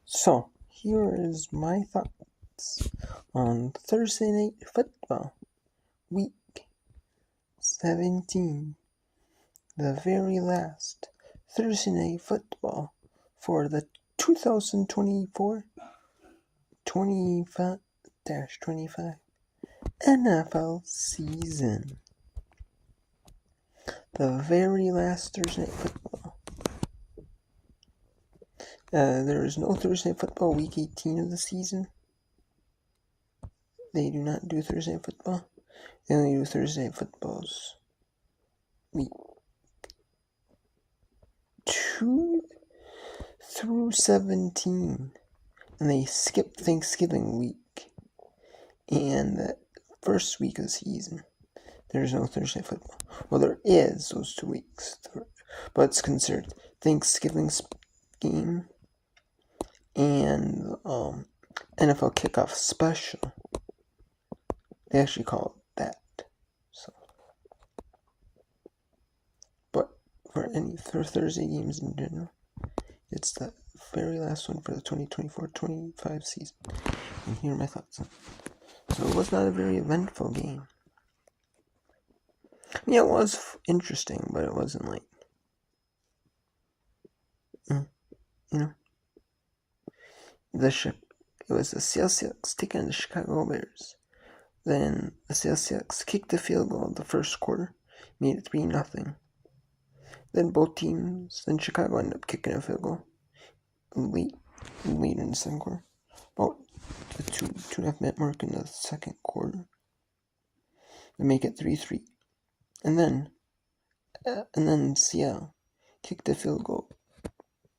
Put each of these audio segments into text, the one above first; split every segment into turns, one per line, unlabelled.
So, here is my thoughts on Thursday Night Football, Week 17, the very last Thursday Night Football for the 2024-25 NFL season. The very last Thursday Night Football. There is no Thursday Night Football Week 18 of the season. They do not do Thursday Night Football. They only do Thursday Night Footballs Week 2 through 17. And they skip Thanksgiving week. And the first week of the season, there's no Thursday Night Football. Well, there is those 2 weeks. But it's considered Thanksgiving game and NFL Kickoff Special. They actually call it that. So, but for any Thursday games in general, it's the very last one for the 2024-25 season. And here are my thoughts on it. So it was not a very eventful game. Yeah, it was interesting, but it wasn't like, it was the Seattle Seahawks taking on the Chicago Bears. Then the Seattle Seahawks kicked the field goal in the first quarter, made it 3-0. Then Chicago ended up kicking a field goal late in the second quarter, about the 2.5 minute mark in the second quarter, to make it 3-3. And then Seattle kicked the field goal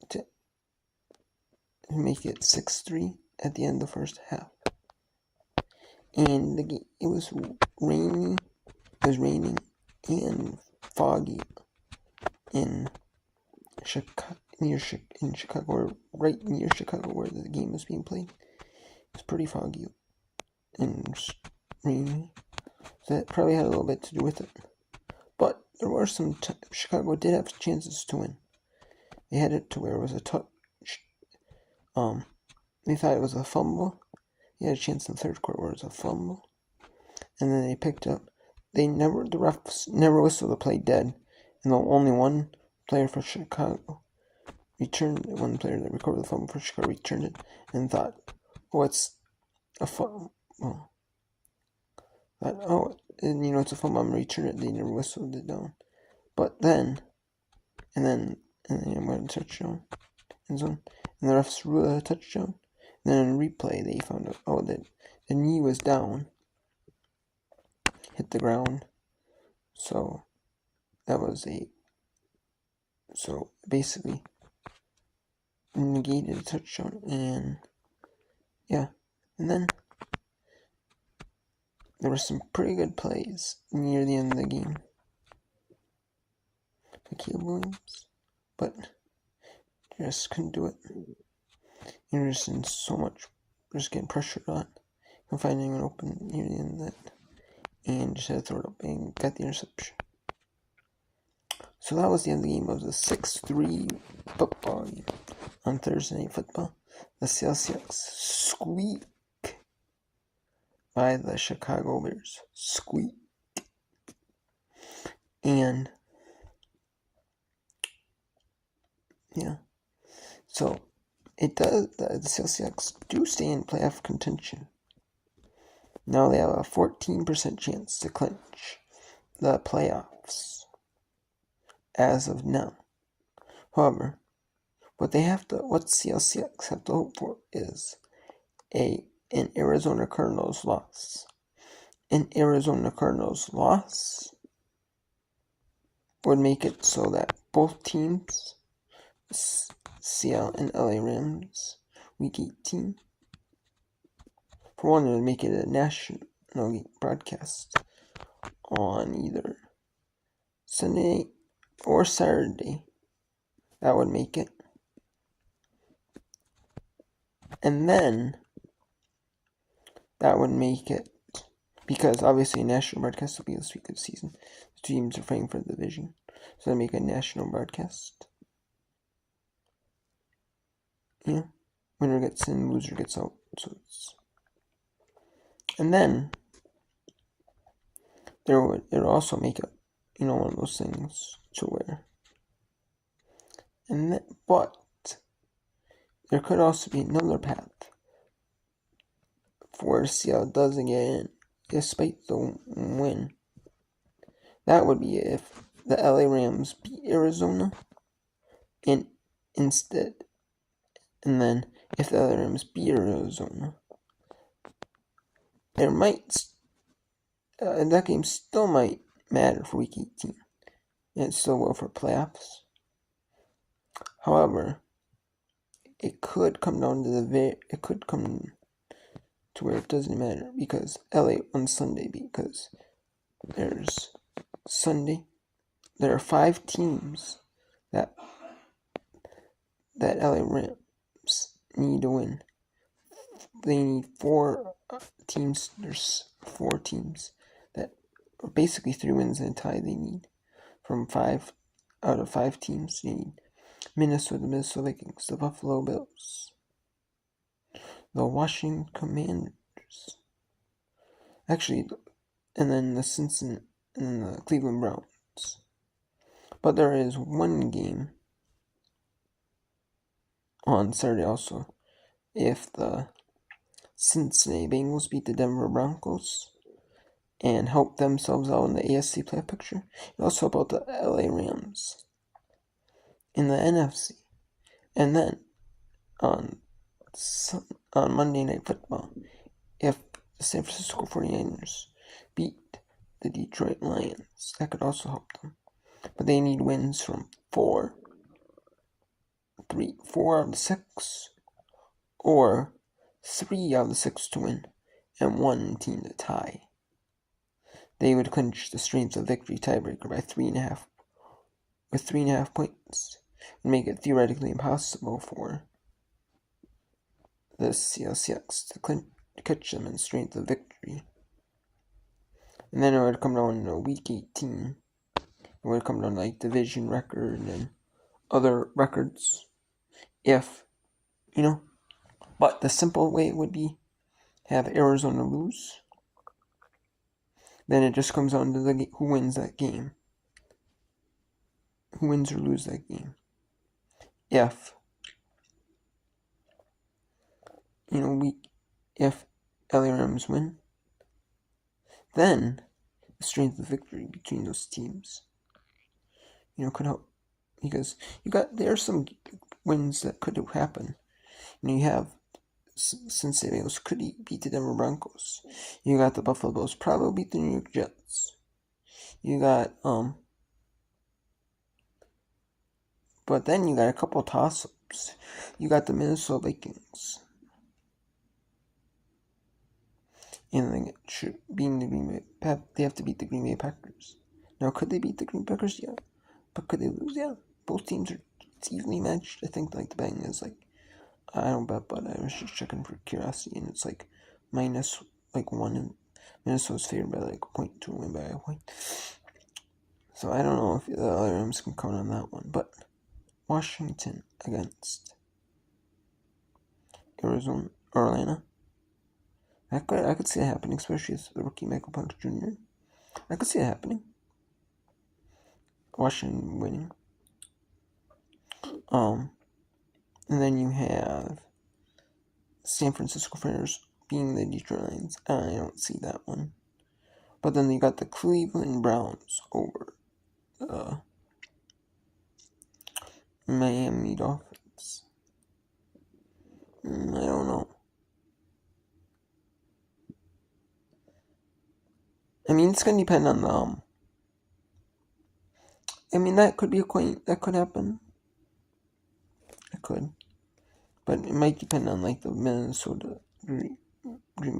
to make it 6-3 at the end of the first half. And the game, it was raining and foggy in Chicago, or right near Chicago where the game was being played. It was pretty foggy and rainy, so that probably had a little bit to do with it. But there were Chicago did have chances to win. They had it to where it was a touch. They thought it was a fumble. They had a chance in the third quarter where it was a fumble, and then they picked up. The refs never whistled the play dead, and the only one player for Chicago returned. One player that recorded the fumble for Chicago returned it and thought, "Oh, it's a fumble." It's a fumble. I'm gonna return it. They never whistled it down, but then went to touchdown end zone, and the refs ruled a touchdown. And then in replay, they found out that the knee was down, hit the ground, so that was basically negated a touchdown. And then there were some pretty good plays near the end of the game for Caleb Williams, but just couldn't do it. You're just in so much, just getting pressured on, and finding an open near the end of that, and just had to throw it up and got the interception. So that was the end of the game. It was a 6-3 football game on Thursday Night Football. The Seattle Seahawks squeak by the Chicago Bears. Squeak. And so it does. The Seattle Seahawks do stay in playoff contention. Now they have a 14% chance to clinch the playoffs as of now. However, what Seattle Seahawks have to hope for is an Arizona Cardinals loss. An Arizona Cardinals loss would make it so that both teams, Seattle and LA Rams, Week 18, for one, it would make it a national broadcast on either Sunday or Saturday. That would make it. And then that would make it, because obviously a national broadcast will be this week of the season. The teams are fighting for the division, so they make a national broadcast. winner gets in, loser gets out. And then it would also make it, one of those things to where. But there could also be another path for Seattle doesn't get in, despite the win. That would be if the LA Rams beat Arizona, and then if the LA Rams beat Arizona, there might, that game still might matter for Week 18, and it still will for playoffs. However, it could come down to to where it doesn't matter because LA on Sunday, because there's Sunday. There are 5 teams that LA Rams need to win. They need 4 teams. There's 4 teams that are basically 3 wins and a tie they need. From 5 out of 5 teams, they need Minnesota Vikings, the Buffalo Bills, the Washington Commanders, and then the Cincinnati and the Cleveland Browns. But there is one game on Saturday also. If the Cincinnati Bengals beat the Denver Broncos and help themselves out in the AFC playoff picture, and also about the LA Rams in the NFC. And then on Monday Night Football, if the San Francisco 49ers beat the Detroit Lions, that could also help them. But they need wins from 4 out of the 6, or 3 out of the 6 to win, and 1 team to tie. They would clinch the strength of victory tiebreaker by 3.5 points, and make it theoretically impossible for the Seattle Seahawks to catch them in strength of victory. And then it would come down to Week 18. It would come down to like division record and other records. But the simple way would be have Arizona lose. Then it just comes down to who wins that game. Who wins or lose that game. If LA Rams win, then the strength of victory between those teams, could help. Because there are some wins that could happen. You have Cincinnati Bengals could beat the Denver Broncos. You got the Buffalo Bills probably beat the New York Jets. You got but then you got a couple toss-ups. You got the Minnesota Vikings. And they have to beat the Green Bay Packers. Now, could they beat the Green Bay Packers? Yeah. But could they lose? Yeah. Both teams are evenly matched. I think the betting is I don't bet, but I was just checking for curiosity, and it's minus 1, and Minnesota's favored by 0.2, win by a point. So I don't know if the other Rams can count on that one, but Washington against Arizona or Atlanta. I could see it happening, especially as the rookie Michael Penix Jr. I could see it happening. Washington winning. And then you have San Francisco 49ers being the Detroit Lions. I don't see that one. But then you got the Cleveland Browns over the Miami Dolphins. I don't know. It's gonna depend on that could be a coin. That could happen. It could. But it might depend on the Minnesota Green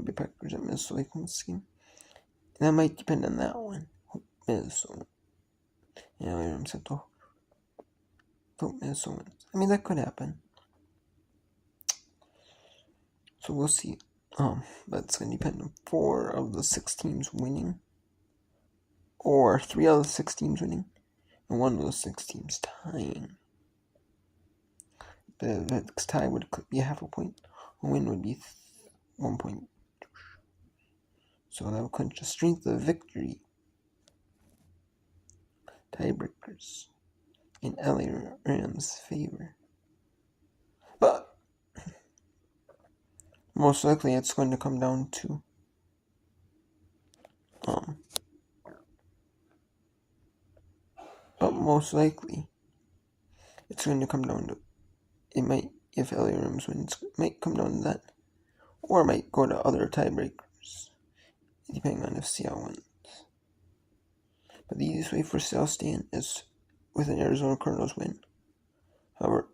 Bay Packers and Minnesota Vikings game. And that might depend on that one. Minnesota. I'm set to vote Minnesota. That could happen. So we'll see. But it's gonna depend on 4 of the 6 teams winning, or 3 out of the 6 teams winning, and 1 of the 6 teams tying. The tie would be half a point. A win would be 1 point. So that will clinch the strength of victory. Tiebreakers in LA Rams' favor. But most likely it's going to come down to it might, if LA Rams wins, it might come down to that. Or it might go to other tiebreakers, depending on if Seattle wins. But the easiest way for Seattle to stand is with an Arizona Cardinals win. However,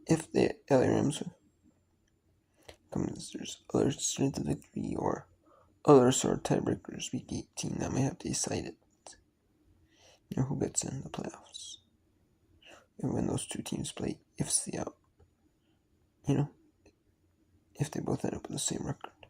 if the LA Rams comes, there's other strength of victory or other sort of tiebreakers, week 18, that might have to decide it. Who gets in the playoffs. And when those two teams play, if Seattle, if they both end up with the same record.